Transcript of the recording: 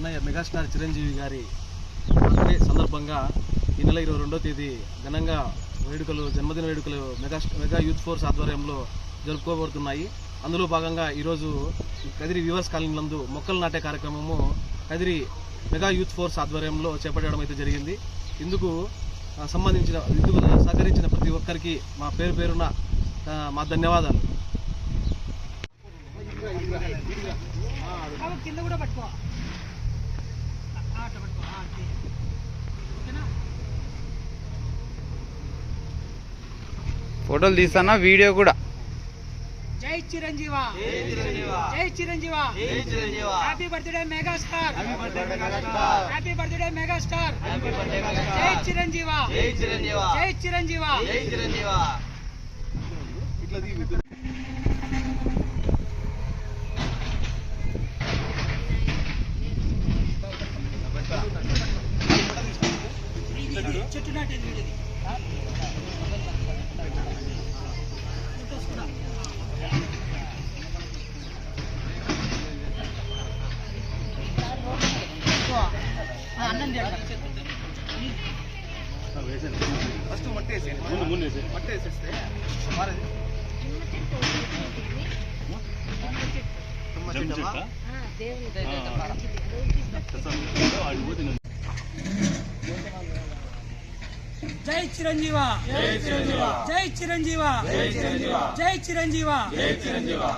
అన్నయ్య మెగాస్టార్ చిరంజీవి గారి బర్త్డే సందర్భంగా ఈ నెల 22వ తేదీ ఘనంగా జన్మదిన వేడుకలు మెగా యూత్ ఫోర్స్ ఆధ్వర్యంలో జరుపుకోబడుతున్నాయి. అందులో భాగంగా ఈరోజు కదిరి వ్యూవర్స్ కాలనీ నందు మొక్కలు నాటే కార్యక్రమము కదిరి మెగా యూత్ ఫోర్స్ ఆధ్వర్యంలో చేపట్టడం అయితే జరిగింది. ఇందుకు సహకరించిన ప్రతి ఒక్కరికి మా పేరున మా ధన్యవాదాలు. ఫోటోలు తీస్తానా, వీడియో కూడా. జై చిరంజీవా, జై Chiranjeeva, happy birthday megastar, happy birthday megastar, జై చిరంజీవా, జై చిరంజీవా. చెట్టు నాటేది అన్నం ఫస్ట్ మట్టేసేస్తే జై చిరంజీవా, జై చిరంజీవా, జై చిరంజీవా, జై చిరంజీవా, జై చిరంజీవా.